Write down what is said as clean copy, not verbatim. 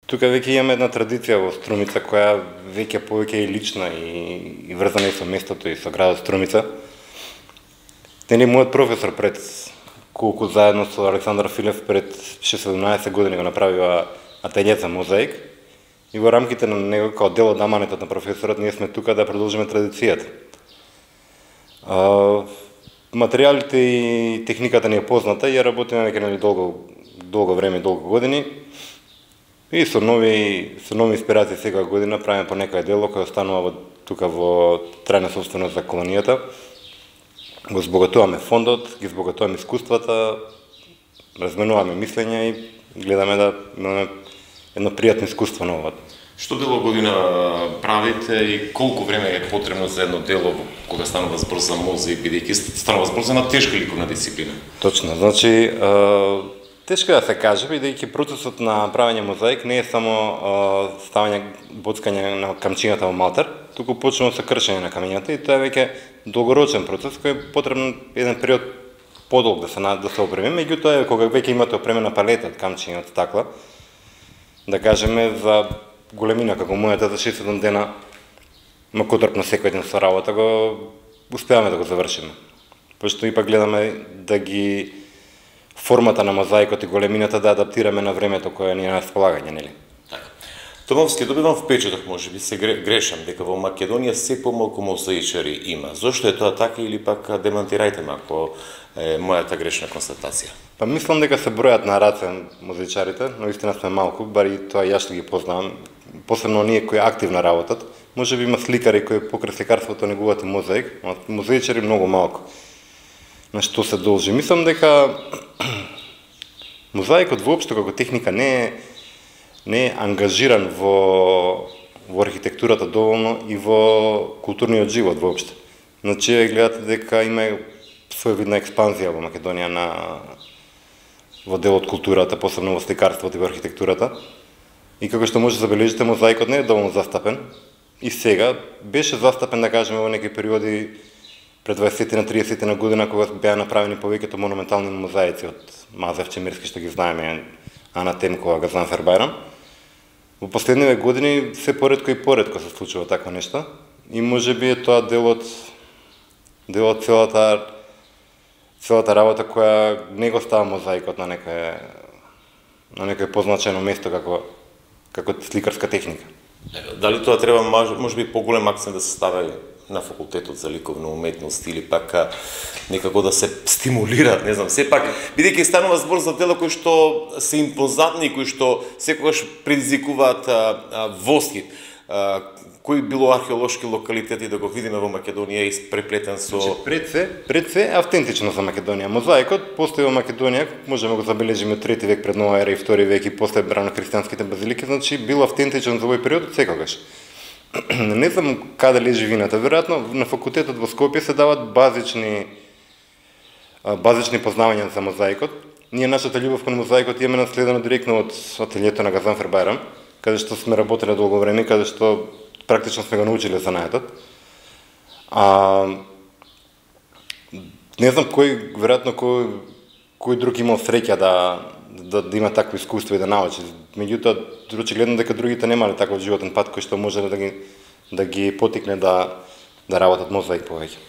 Тука веќе имаме една традиција во Струмица која веќе повеќе е лична и врзана и со местото и со градот Струмица. Нели мојот професор пред колку заедно со Александар Филев пред 17 години го направива ателје за мозаик и во рамките на него како дел од аманетот на професорот ние сме тука да продолжиме традицијата. Материјалите и техниката ни е позната и ја работиме веќе нели долго време, долго години. И со нови инспирации секоја година правиме по некој дело кој останува тука во трајна собственост за колонијата. Го збогатуваме фондот, ги збогатуваме искуствата, разменуваме мислења и гледаме да имаме едно пријатно искуство на ова. Што дело година правите и колку време е потребно за едно дело кога станува збор за мозаик, бидејќи станува збор за една тешка ликовна дисциплина? Точно, значи тешко да се каже, бидејќи процесот на правење мозаик не е само ставање, боцкање на камчињата во малтер, туку почнува со кршење на камењата и тоа е веќе долгорочен процес кој е потребно еден период подолг да се опреми, меѓутоа кога веќе имате опремена палета од камчиња од стакла, да кажеме за големина како мојата за 6-7 дена, макотрпно секој ден со работа го успеаме да го завршиме. Пошто ипак гледаме да ги формата на мозаикот и големината да адаптираме на времето кое ни е на располагање, нели? Така. Томовски, добивам впечаток, можеби се грешам, дека во Македонија се помалку мозаичари има. Зошто е тоа така или пак демантирајте ме ако е мојата грешна констатација? Па мислам дека се бројат на раце мозаичарите, но истина сме малку, бар и тоа јас што ги познавам, посебно оние кои активно работат. Можеби има сликари кои покрај сликарството негуваат и мозаик, но мозаичари многу малку. На што се должи? Мислам дека мозаикот воопшто како техника не е ангажиран во архитектурата доволно и во културниот живот воопшто. Значи гледате дека има своевидна експанзија во Македонија во дел од културата, посебно во сликарството и во архитектурата. И како што може да забележите, мозаикот не е доволно застапен. И сега беше застапен, да кажеме, во некои периоди пред 20 на 30 на година, кога беа направени повеќето монументални мозаици од Мазев Чемирски, што ги знаеме, Ана Темкова, Газанфер Бајрам. Во последниве години се поретко и поретко се случува такво нешто. И можеби е тоа дел од целата работа која не го става мозаикот на некое позначено место како сликарска техника. Дали тоа треба можеби поголем акцент да се стави на факултетот за ликовна уметност или пак некако да се стимулира, не знам, сепак бидејќи станува збор за дела кои што се импозантни, кои што секогаш предизвикуваат восхит. Кои било археолошки локалитети да го видиме во Македонија испреплетен со... Пред се автентично за Македонија. Мозаикот постои во Македонија, можеме го забележиме од 3 век пред нова ера и 2 век и после рано-христијанските базилики, значи бил автентичен за овој период секогаш. Не знам каде лежи вината, веројатно на факултетот во Скопје се дават базични познавања за мозаикот. Ние нашата љубов кон мозаикот имаме наследено директно од ателието на Газанфер Бајрам, каде што сме работеле долго време, каде што практично сме го научиле занаетот. Не знам веројатно кој друг имал среќа да има такво искуство и да научи. Меѓутоа, очигледно дека другите немале таков животен пат кој што може да ги потикне да работат мозаик повеќе.